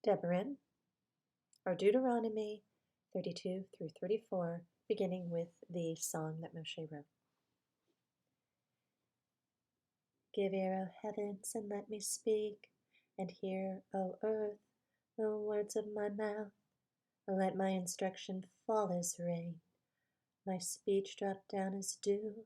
Deborah, or Deuteronomy 32 through 34, beginning with the song that Moshe wrote. Give ear, O heavens, and let me speak, and hear, O earth, the words of my mouth. Let my instruction fall as rain, my speech drop down as dew,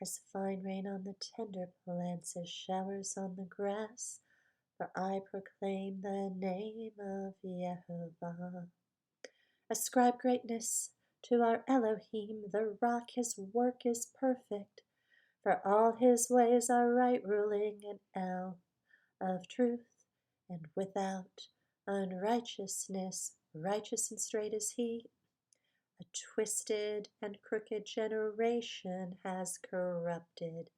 as fine rain on the tender plants, as showers on the grass. For I proclaim the name of Yehovah. Ascribe greatness to our Elohim, the rock. His work is perfect, for all his ways are right, ruling an El of truth, and without unrighteousness. Righteous and straight is he. A twisted and crooked generation has corrupted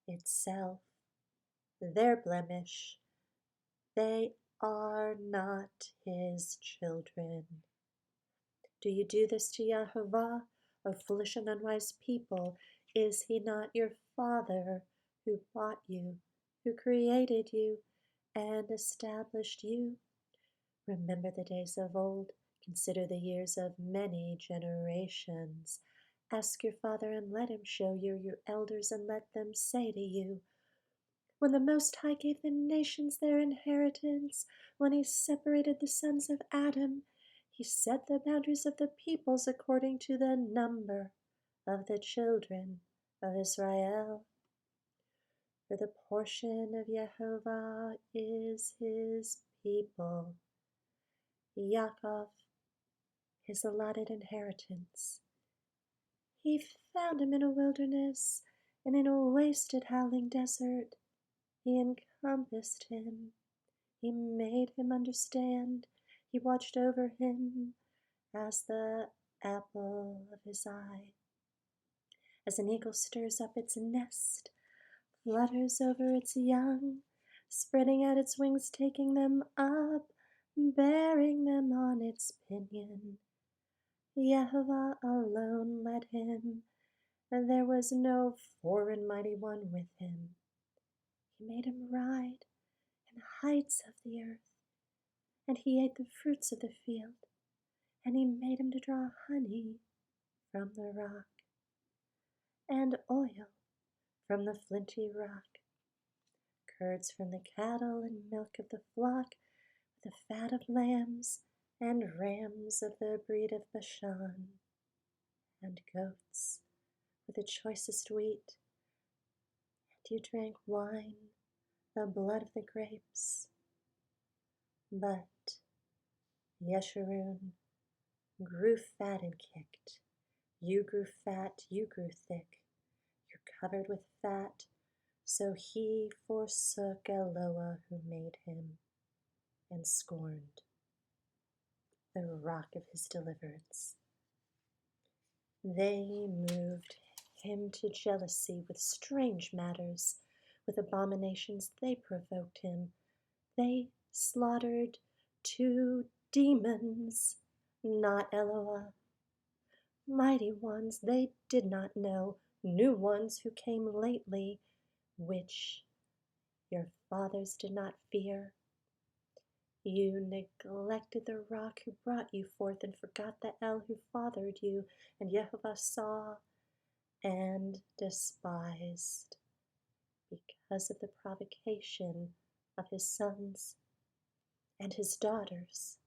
itself. Their blemish, they are not his children. Do you do this to Yehovah, O foolish and unwise people? Is he not your Father, who bought you, who created you, and established you? Remember the days of old. Consider the years of many generations. Ask your father, and let him show you your elders, and let them say to you, when the Most High gave the nations their inheritance, when he separated the sons of Adam, he set the boundaries of the peoples according to the number of the children of Israel. For the portion of Yehovah is his people, Yaakov, his allotted inheritance. He found him in a wilderness and in a wasted howling desert. He encompassed him. He made him understand. He watched over him as the apple of his eye. As an eagle stirs up its nest, flutters over its young, spreading out its wings, taking them up, bearing them on its pinion. Yehovah alone led him, and there was no foreign mighty one with him. He made him ride in heights of the earth, and he ate the fruits of the field, and he made him to draw honey from the rock, and oil from the flinty rock, curds from the cattle, and milk of the flock, the fat of lambs, and rams of the breed of Bashan, and goats with the choicest wheat. And you drank wine, the blood of the grapes. But Yeshurun grew fat and kicked. You grew fat, you grew thick. You're covered with fat. So he forsook Eloah who made him, and scorned the rock of his deliverance. They moved him to jealousy with strange matters. With abominations they provoked him. They slaughtered 2 demons, not Eloah. Mighty ones they did not know, new ones who came lately, which your fathers did not fear. You neglected the rock who brought you forth, and forgot the El who fathered you, and Yehovah saw and despised because of the provocation of his sons and his daughters.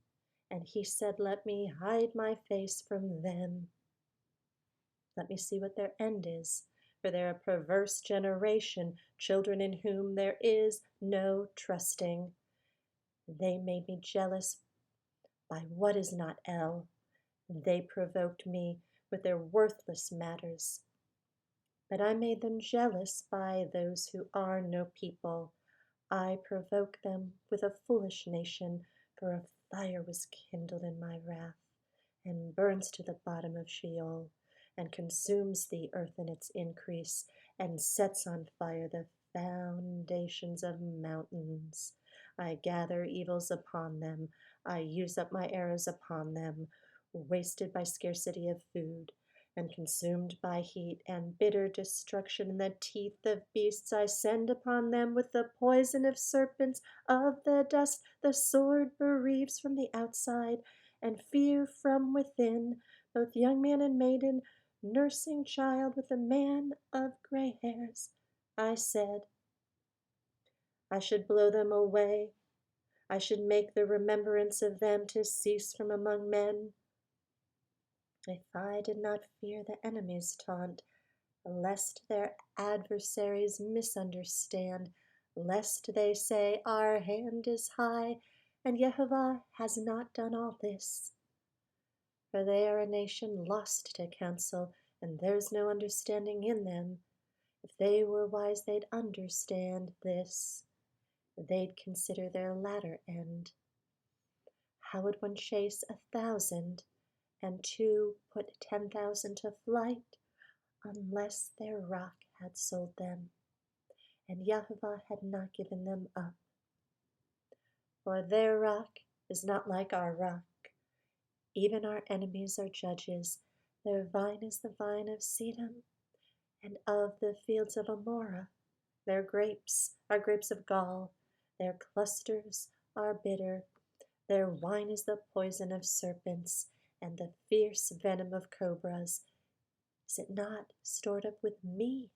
And he said, let me hide my face from them. Let me see what their end is, for they're a perverse generation, children in whom there is no trusting. They made me jealous by what is not El. They provoked me with their worthless matters. But I made them jealous by those who are no people. I provoked them with a foolish nation, for a fire was kindled in my wrath, and burns to the bottom of Sheol, and consumes the earth in its increase, and sets on fire the foundations of mountains. I gather evils upon them. I use up my arrows upon them, wasted by scarcity of food. and consumed by heat and bitter destruction. In the teeth of beasts I send upon them with the poison of serpents of the dust. The sword bereaves from the outside, and fear from within, both young man and maiden, nursing child with a man of gray hairs. I said, I should blow them away. I should make the remembrance of them to cease from among men. If I did not fear the enemy's taunt, lest their adversaries misunderstand, lest they say, our hand is high, and Yehovah has not done all this. For they are a nation lost to counsel, and there's no understanding in them. If they were wise, they'd understand this. They'd consider their latter end. How would one chase 1,000, and two put 10,000 to flight, unless their rock had sold them, and Yehovah had not given them up? For their rock is not like our rock. Even our enemies are judges. Their vine is the vine of Sedom, and of the fields of Amorah. Their grapes are grapes of gall. Their clusters are bitter. Their wine is the poison of serpents, and the fierce venom of cobras. Is it not stored up with me,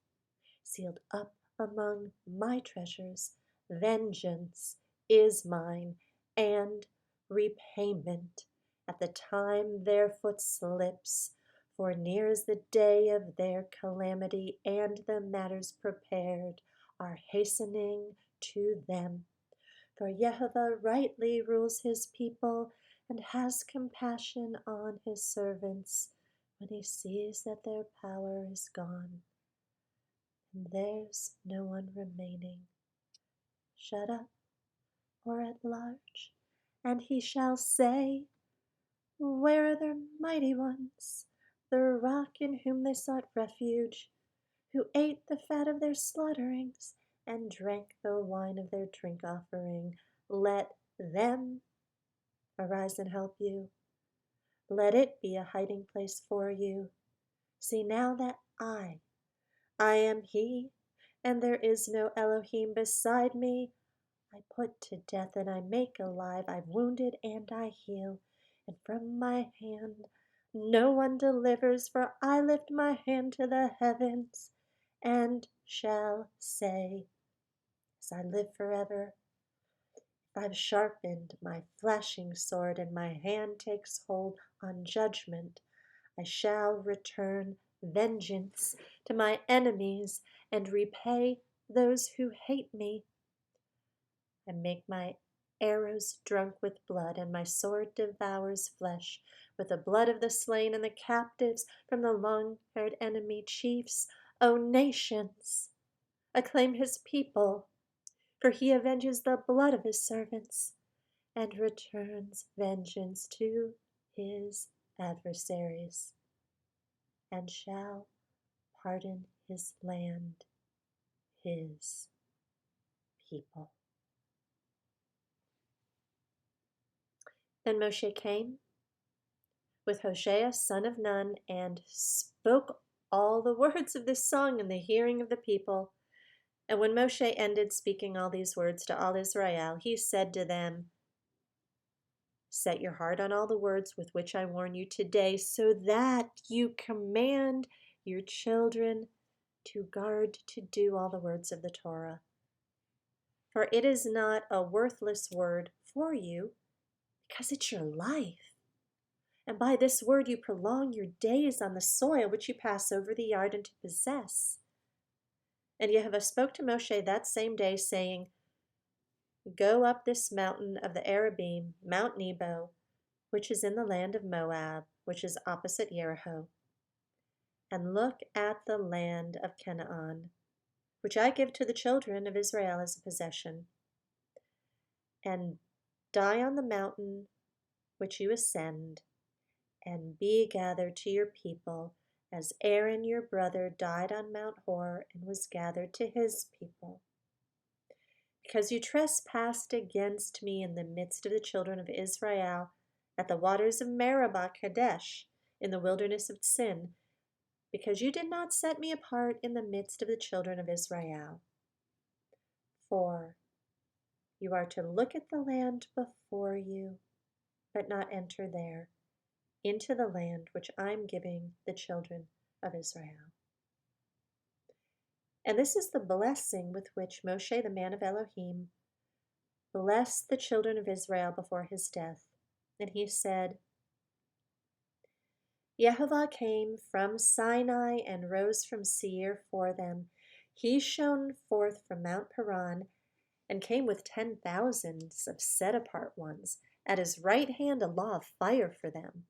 sealed up among my treasures? Vengeance is mine, and repayment at the time their foot slips. For near is the day of their calamity, and the matters prepared are hastening to them. For Yehovah rightly rules his people, and has compassion on his servants, when he sees that their power is gone, and there's no one remaining. Shut up, or at large, and he shall say, where are their mighty ones, the rock in whom they sought refuge, who ate the fat of their slaughterings, and drank the wine of their drink offering? Let them arise and help you. Let it be a hiding place for you. See now that I am he, and there is no Elohim beside me. I put to death and I make alive, I've wounded and I heal, and from my hand no one delivers, for I lift my hand to the heavens, and shall say, as I live forever, if I've sharpened my flashing sword, and my hand takes hold on judgment, I shall return vengeance to my enemies, and repay those who hate me. And make my arrows drunk with blood, and my sword devours flesh, with the blood of the slain and the captives from the long-haired enemy chiefs. O nations, acclaim his people, for he avenges the blood of his servants, and returns vengeance to his adversaries, and shall pardon his land, his people. Then Moshe came with Hoshea son of Nun, and spoke all the words of this song in the hearing of the people. And when Moshe ended speaking all these words to all Israel, he said to them, set your heart on all the words with which I warn you today, so that you command your children to guard to do all the words of the Torah. For it is not a worthless word for you, because it's your life. And by this word you prolong your days on the soil which you pass over the Yarden to possess. And Yehovah spoke to Moshe that same day, saying, go up this mountain of the Arabim, Mount Nebo, which is in the land of Moab, which is opposite Jericho, and look at the land of Canaan, which I give to the children of Israel as a possession, and die on the mountain which you ascend, and be gathered to your people, as Aaron your brother died on Mount Hor and was gathered to his people. Because you trespassed against me in the midst of the children of Israel, at the waters of Meribah Kadesh, in the wilderness of Sin, because you did not set me apart in the midst of the children of Israel. For you are to look at the land before you, but not enter there, into the land which I'm giving the children of Israel. And this is the blessing with which Moshe, the man of Elohim, blessed the children of Israel before his death. And he said, Yehovah came from Sinai and rose from Seir for them. He shone forth from Mount Paran and came with 10,000s of set-apart ones, at his right hand a law of fire for them.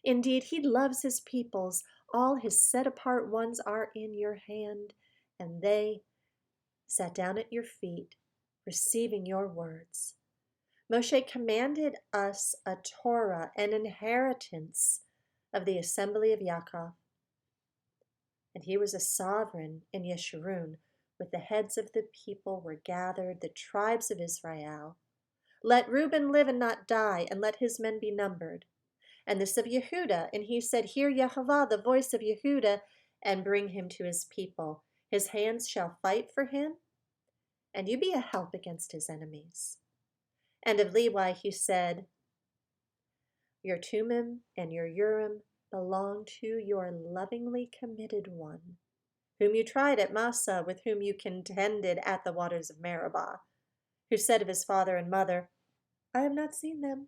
Indeed, he loves his peoples. All his set-apart ones are in your hand, and they sat down at your feet, receiving your words. Moshe commanded us a Torah, an inheritance of the assembly of Yaakov. And he was a sovereign in Yeshurun. With the heads of the people were gathered the tribes of Israel. Let Reuben live and not die, and let his men be numbered. And this of Yehuda, and he said, Hear Yehovah, the voice of Yehuda, and bring him to his people. His hands shall fight for him, and you be a help against his enemies. And of Levi he said, Your Tumim and your Urim belong to your lovingly committed one, whom you tried at Massa, with whom you contended at the waters of Meribah, who said of his father and mother, I have not seen them.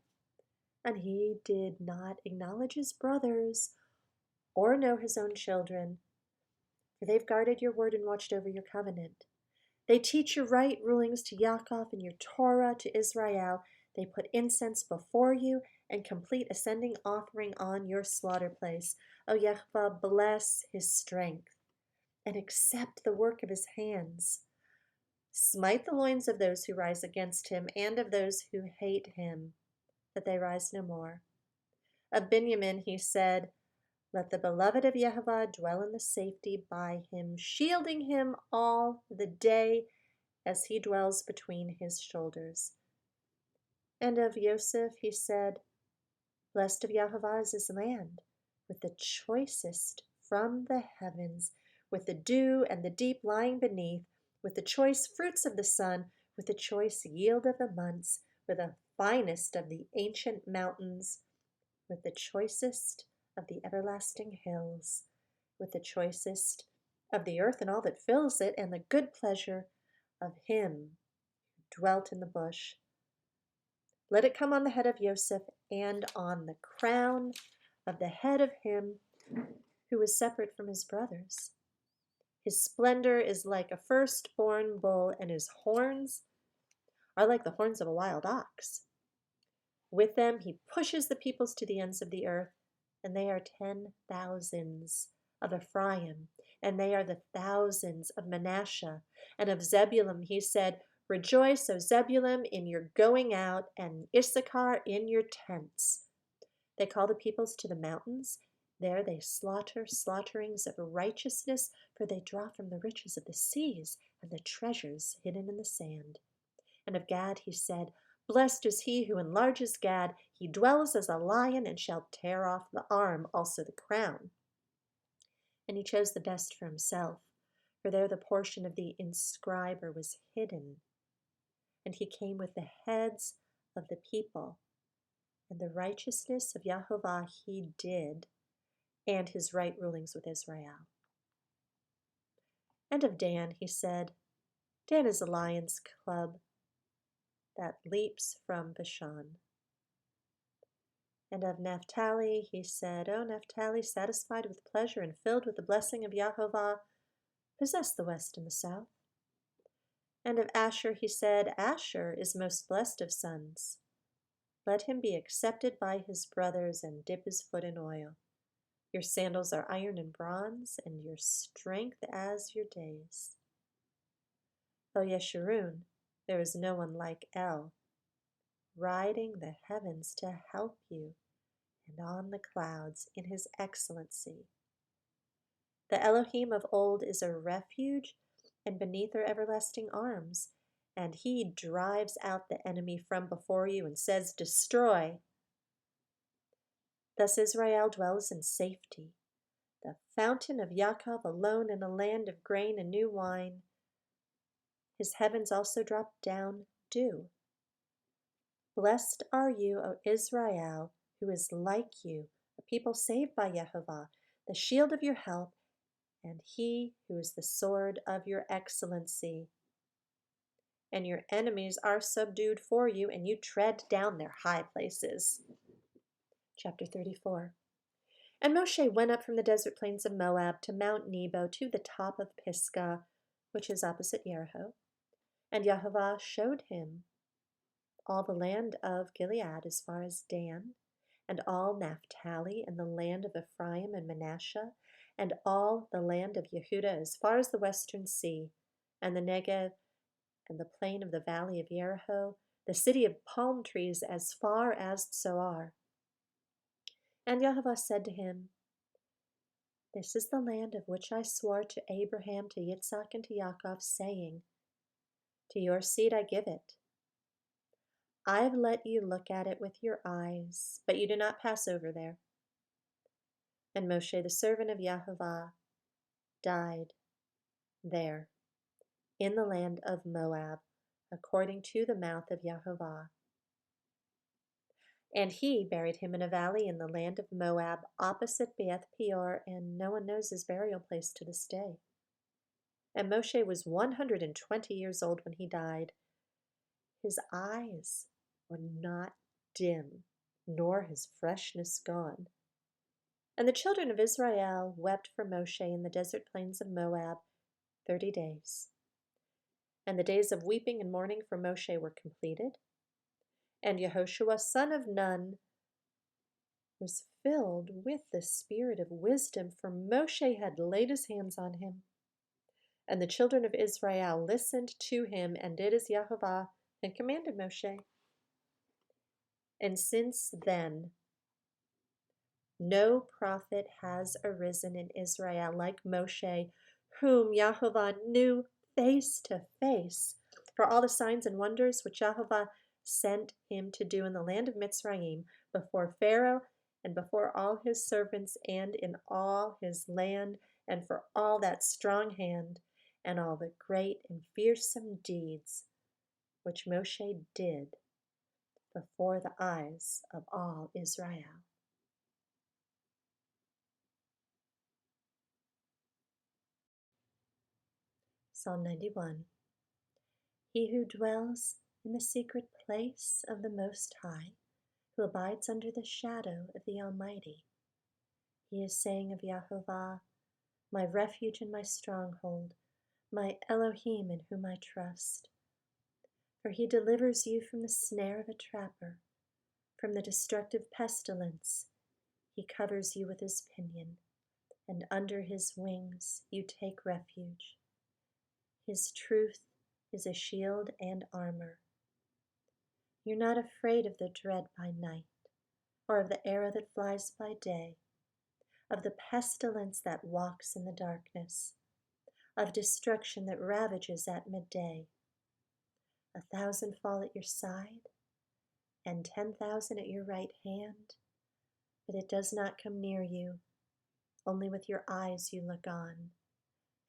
And he did not acknowledge his brothers or know his own children, for they've guarded your word and watched over your covenant. They teach your right rulings to Yaakov and your Torah to Israel. They put incense before you and complete ascending offering on your slaughter place. O Yehovah, bless his strength and accept the work of his hands. Smite the loins of those who rise against him and of those who hate him, that they rise no more. Of Benjamin he said, Let the beloved of Yehovah dwell in the safety by him, shielding him all the day as he dwells between his shoulders. And of Yosef he said, Blessed of Yehovah is his land, with the choicest from the heavens, with the dew and the deep lying beneath, with the choice fruits of the sun, with the choice yield of the months, with the finest of the ancient mountains, with the choicest of the everlasting hills, with the choicest of the earth and all that fills it, and the good pleasure of him who dwelt in the bush. Let it come on the head of Yosef and on the crown of the head of him who was separate from his brothers. His splendor is like a firstborn bull, and his horns are like the horns of a wild ox. With them he pushes the peoples to the ends of the earth, and they are 10,000s of Ephraim, and they are the thousands of Manasseh. And of Zebulun he said, Rejoice, O Zebulun, in your going out, and Issachar in your tents. They call the peoples to the mountains. There they slaughter slaughterings of righteousness, for they draw from the riches of the seas and the treasures hidden in the sand. And of Gad he said, Blessed is he who enlarges Gad. He dwells as a lion and shall tear off the arm, also the crown. And he chose the best for himself, for there the portion of the inscriber was hidden. And he came with the heads of the people, and the righteousness of Yehovah he did, and his right rulings with Israel. And of Dan he said, Dan is a lion's club that leaps from Bashan. And of Naphtali he said, O Naphtali, satisfied with pleasure and filled with the blessing of Yehovah, possess the west and the south. And of Asher he said, Asher is most blessed of sons. Let him be accepted by his brothers and dip his foot in oil. Your sandals are iron and bronze, and your strength as your days. O Yeshurun, there is no one like El, riding the heavens to help you, and on the clouds in his excellency. The Elohim of old is a refuge, and beneath are everlasting arms, and he drives out the enemy from before you and says, Destroy. Thus Israel dwells in safety. the fountain of Yaakov alone in a land of grain and new wine. His heavens also drop down dew. Blessed are you, O Israel, who is like you, a people saved by Yehovah, the shield of your help, and he who is the sword of your excellency. And your enemies are subdued for you, and you tread down their high places. Chapter 34. And Moshe went up from the desert plains of Moab to Mount Nebo to the top of Pisgah, which is opposite Jericho. And Yehovah showed him all the land of Gilead as far as Dan, and all Naphtali, and the land of Ephraim and Manasseh, and all the land of Yehudah as far as the western sea, and the Negev, and the plain of the valley of Jericho, the city of palm trees as far as Zoar. And Yehovah said to him, This is the land of which I swore to Abraham, to Yitzhak, and to Yaakov, saying, To your seed I give it. I've let you look at it with your eyes, but you do not pass over there. And Moshe, the servant of Yehovah, died there, in the land of Moab, according to the mouth of Yehovah. And he buried him in a valley in the land of Moab, opposite Beth Peor, and no one knows his burial place to this day. And Moshe was 120 years old when he died. His eyes were not dim, nor his freshness gone. And the children of Israel wept for Moshe in the desert plains of Moab 30 days. And the days of weeping and mourning for Moshe were completed. And Yehoshua, son of Nun, was filled with the spirit of wisdom, for Moshe had laid his hands on him. And the children of Israel listened to him and did as Yehovah had commanded Moshe. And since then, no prophet has arisen in Israel like Moshe, whom Yehovah knew face to face, for all the signs and wonders which Yehovah sent him to do in the land of Mitzrayim, before Pharaoh and before all his servants and in all his land, and for all that strong hand and all the great and fearsome deeds which Moshe did before the eyes of all Israel. Psalm 91. He who dwells in the secret place of the Most High, who abides under the shadow of the Almighty. He is saying of Yehovah, my refuge and my stronghold, my Elohim in whom I trust. For he delivers you from the snare of a trapper, from the destructive pestilence. He covers you with his pinion, and under his wings you take refuge. His truth is a shield and armor. You're not afraid of the dread by night, or of the arrow that flies by day, of the pestilence that walks in the darkness, of destruction that ravages at midday. 1,000 fall at your side, and 10,000 at your right hand, but it does not come near you. Only with your eyes you look on,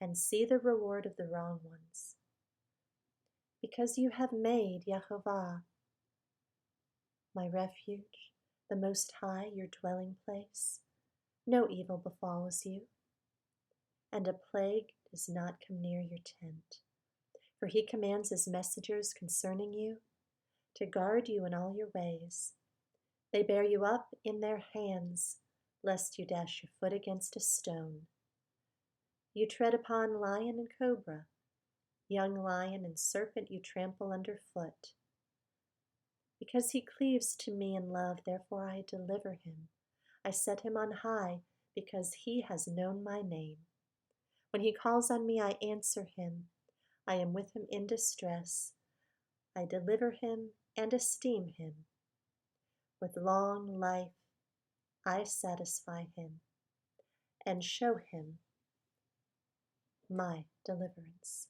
and see the reward of the wrong ones. Because you have made Yehovah, my refuge, the Most High, your dwelling place, no evil befalls you, and a plague does not come near your tent. For he commands his messengers concerning you to guard you in all your ways. They bear you up in their hands, lest you dash your foot against a stone. You tread upon lion and cobra, young lion and serpent you trample underfoot. Because he cleaves to me in love, therefore I deliver him. I set him on high, because he has known my name. When he calls on me, I answer him. I am with him in distress. I deliver him and esteem him. With long life I satisfy him and show him my deliverance.